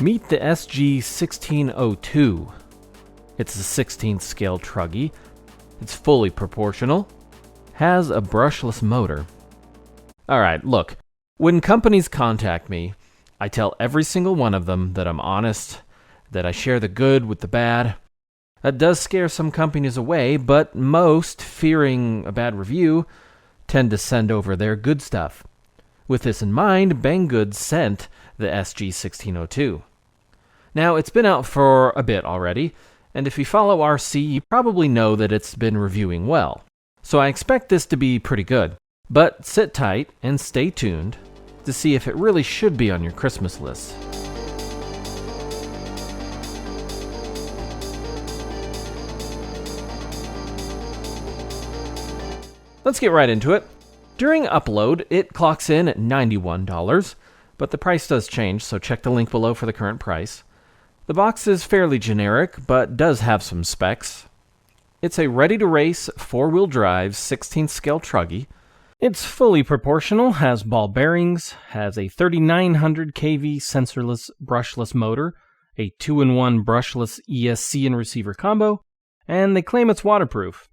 Meet the SG1602. It's a 16th scale Truggy. It's fully proportional. Has a brushless motor. Alright, look. When companies contact me, I tell every single one of them that I'm honest, that I share the good with the bad. That does scare some companies away, but most, fearing a bad review, tend to send over their good stuff. With this in mind, BANGGOOD sent the SG1602. Now, it's been out for a bit already, and if you follow RC, you probably know that it's been reviewing well. So I expect this to be pretty good. But sit tight and stay tuned to see if it really should be on your Christmas list. Let's get right into it. During upload, it clocks in at $91, but the price does change, so check the link below for the current price. The box is fairly generic, but does have some specs. It's a ready-to-race, 4-wheel drive, 16th scale Truggy. It's fully proportional, has ball bearings, has a 3900 kV sensorless brushless motor, a 2-in-1 brushless ESC and receiver combo, and they claim it's waterproof.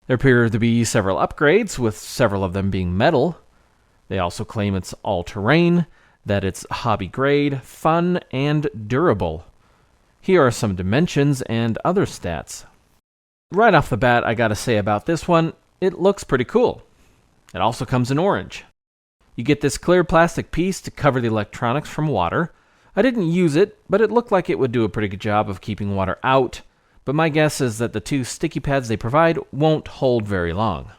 There appear to be several upgrades, with several of them being metal. They also claim it's all-terrain, that it's hobby-grade, fun, and durable. Here are some dimensions and other stats. Right off the bat, I gotta say about this one, it looks pretty cool. It also comes in orange. You get this clear plastic piece to cover the electronics from water. I didn't use it, but it looked like it would do a pretty good job of keeping water out. But my guess is that the 2 sticky pads they provide won't hold very long.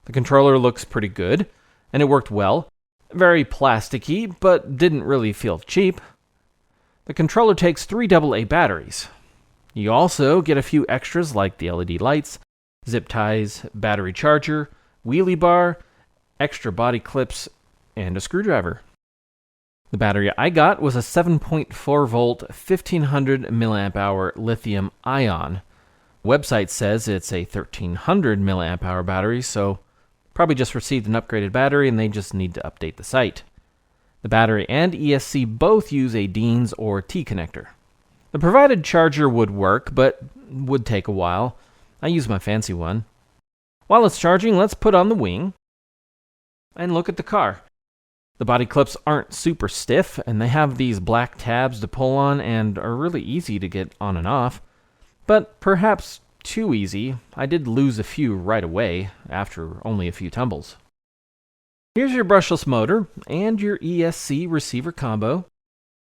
The controller looks pretty good, and it worked well. Very plasticky, but didn't really feel cheap. The controller takes 3 AA batteries. You also get a few extras like the LED lights, zip ties, battery charger, wheelie bar, extra body clips, and a screwdriver. The battery I got was a 7.4 volt, 1500 milliamp hour lithium ion. Website says it's a 1300 milliamp hour battery, so probably just received an upgraded battery and they just need to update the site. The battery and ESC both use a Dean's or T connector. The provided charger would work, but would take a while. I use my fancy one. While it's charging, let's put on the wing and look at the car. The body clips aren't super stiff, and they have these black tabs to pull on and are really easy to get on and off. But perhaps too easy. I did lose a few right away, after only a few tumbles. Here's your brushless motor and your ESC receiver combo.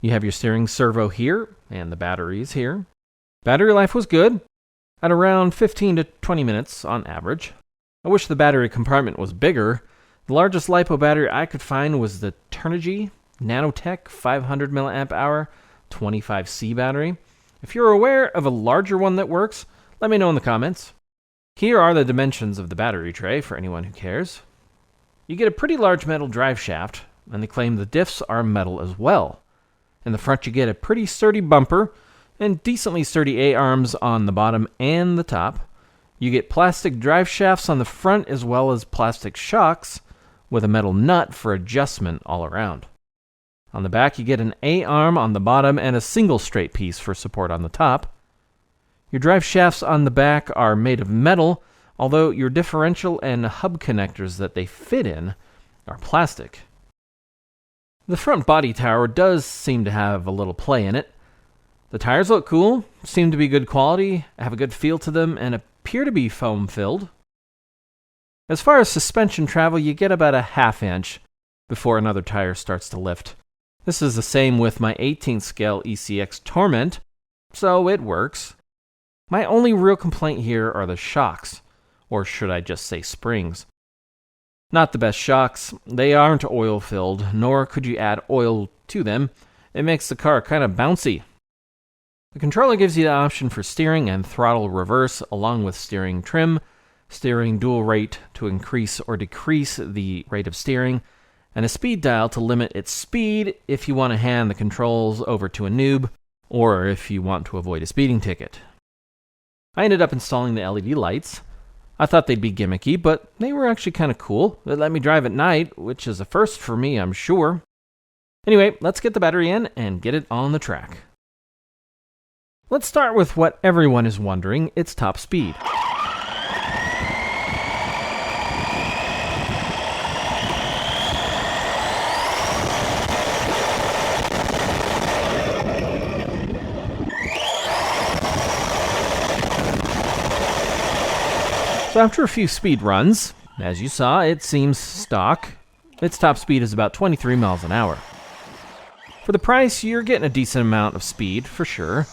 You have your steering servo here, and the batteries here. Battery life was good, at around 15 to 20 minutes on average. I wish the battery compartment was bigger. The largest LIPO battery I could find was the TURNIGY Nanotech 500 mAh 25C battery. If you're aware of a larger one that works, let me know in the comments. Here are the dimensions of the battery tray for anyone who cares. You get a pretty large metal drive shaft, and they claim the diffs are metal as well. In the front you get a pretty sturdy bumper, and decently sturdy A-arms on the bottom and the top. You get plastic drive shafts on the front as well as plastic shocks, with a metal nut for adjustment all around. On the back, you get an A-arm on the bottom and a single straight piece for support on the top. Your drive shafts on the back are made of metal, although your differential and hub connectors that they fit in are plastic. The front body tower does seem to have a little play in it. The tires look cool, seem to be good quality, have a good feel to them, and appear to be foam-filled. As far as suspension travel, you get about a ½ inch before another tire starts to lift. This is the same with my 18th scale ECX Torment, so it works. My only real complaint here are the shocks, or should I just say springs. Not the best shocks. They aren't oil-filled, nor could you add oil to them. It makes the car kind of bouncy. The controller gives you the option for steering and throttle reverse, along with steering trim, steering dual rate to increase or decrease the rate of steering, and a speed dial to limit its speed if you want to hand the controls over to a noob, or if you want to avoid a speeding ticket. I ended up installing the LED lights. I thought they'd be gimmicky, but they were actually kind of cool. They let me drive at night, which is a first for me, I'm sure. Anyway, let's get the battery in and get it on the track. Let's start with what everyone is wondering, its top speed. So after a few speed runs, as you saw, it seems stock. Its top speed is about 23 miles an hour. For the price, you're getting a decent amount of speed, for sure.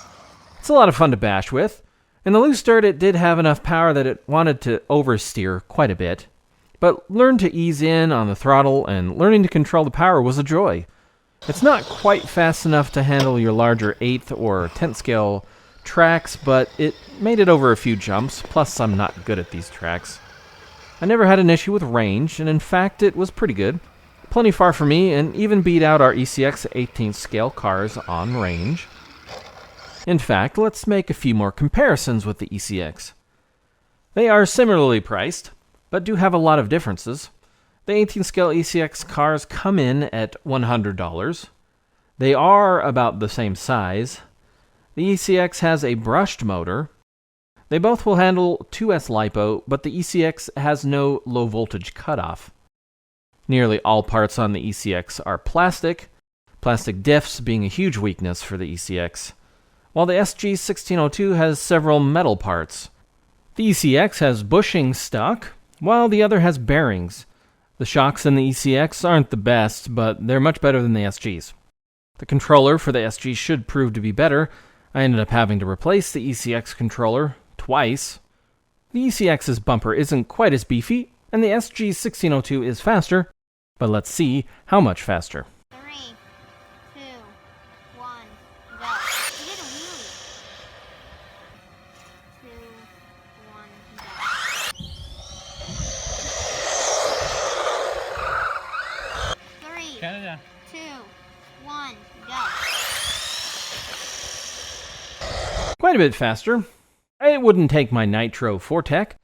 It's a lot of fun to bash with. In the loose dirt, it did have enough power that it wanted to oversteer quite a bit. But learn to ease in on the throttle, and learning to control the power was a joy. It's not quite fast enough to handle your larger 8th or 10th scale tracks, but it made it over a few jumps, plus I'm not good at these tracks. I never had an issue with range, and in fact it was pretty good. Plenty far for me, and even beat out our ECX 18th scale cars on range. In fact, let's make a few more comparisons with the ECX. They are similarly priced, but do have a lot of differences. The 18th scale ECX cars come in at $100. They are about the same size. The ECX has a brushed motor. They both will handle 2S LIPO, but the ECX has no low voltage cutoff. Nearly all parts on the ECX are plastic diffs being a huge weakness for the ECX, while the SG1602 has several metal parts. The ECX has bushing stock, while the other has bearings. The shocks in the ECX aren't the best, but they're much better than the SGs. The controller for the SG should prove to be better. I ended up having to replace the ECX controller twice. The ECX's bumper isn't quite as beefy, and the SG1602 is faster, but let's see how much faster. 3, 2, 1, go. You did a wheelie. 2, 1, go. 3, 2, 1, go. Quite a bit faster. It wouldn't take my Nitro Fortec,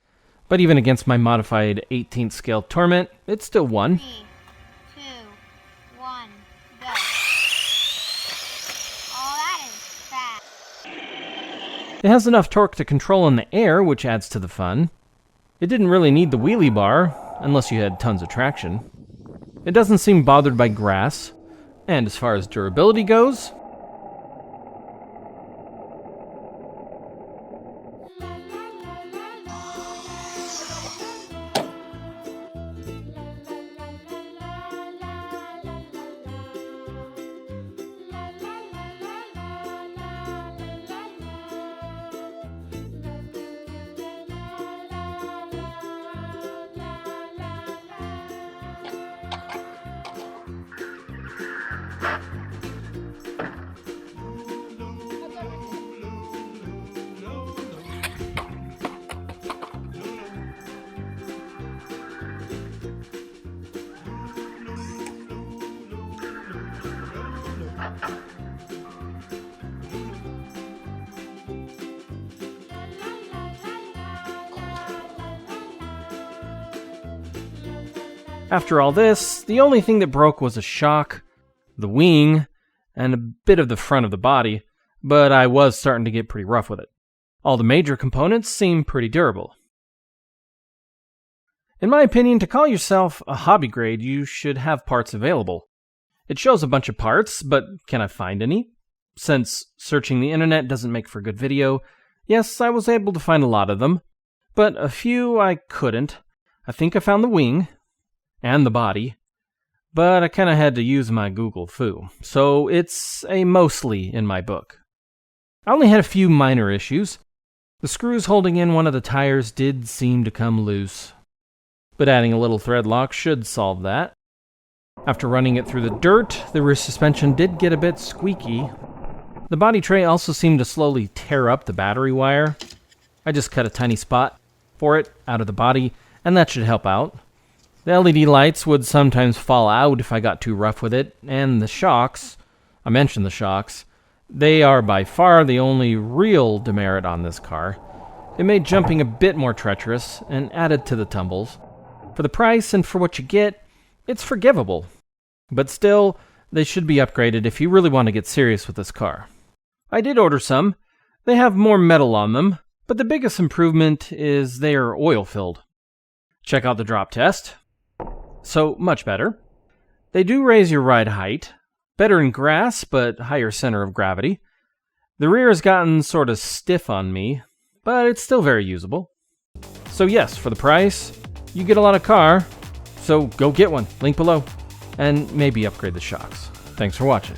but even against my modified 18th scale Torment, it still won. 3, 2, 1, go. Oh, that is fast. It has enough torque to control in the air, which adds to the fun. It didn't really need the wheelie bar, unless you had tons of traction. It doesn't seem bothered by grass, and as far as durability goes, after all this, the only thing that broke was a shock, the wing, and a bit of the front of the body, but I was starting to get pretty rough with it. All the major components seem pretty durable. In my opinion, to call yourself a hobby grade, you should have parts available. It shows a bunch of parts, but can I find any? Since searching the internet doesn't make for good video, yes, I was able to find a lot of them, but a few I couldn't. I think I found the wing and the body, but I kind of had to use my Google foo, so it's a mostly in my book. I only had a few minor issues. The screws holding in one of the tires did seem to come loose, but adding a little thread lock should solve that. After running it through the dirt, the rear suspension did get a bit squeaky. The body tray also seemed to slowly tear up the battery wire. I just cut a tiny spot for it out of the body, and that should help out. The LED lights would sometimes fall out if I got too rough with it, and the shocks, I mentioned the shocks, they are by far the only real demerit on this car. It made jumping a bit more treacherous and added to the tumbles. For the price and for what you get, it's forgivable. But still, they should be upgraded if you really want to get serious with this car. I did order some. They have more metal on them, but the biggest improvement is they are oil-filled. Check out the drop test. So, much better. They do raise your ride height. Better in grass, but higher center of gravity. The rear has gotten sort of stiff on me, but it's still very usable. So yes, for the price, you get a lot of car, so go get one. Link below. And maybe upgrade the shocks. Thanks for watching.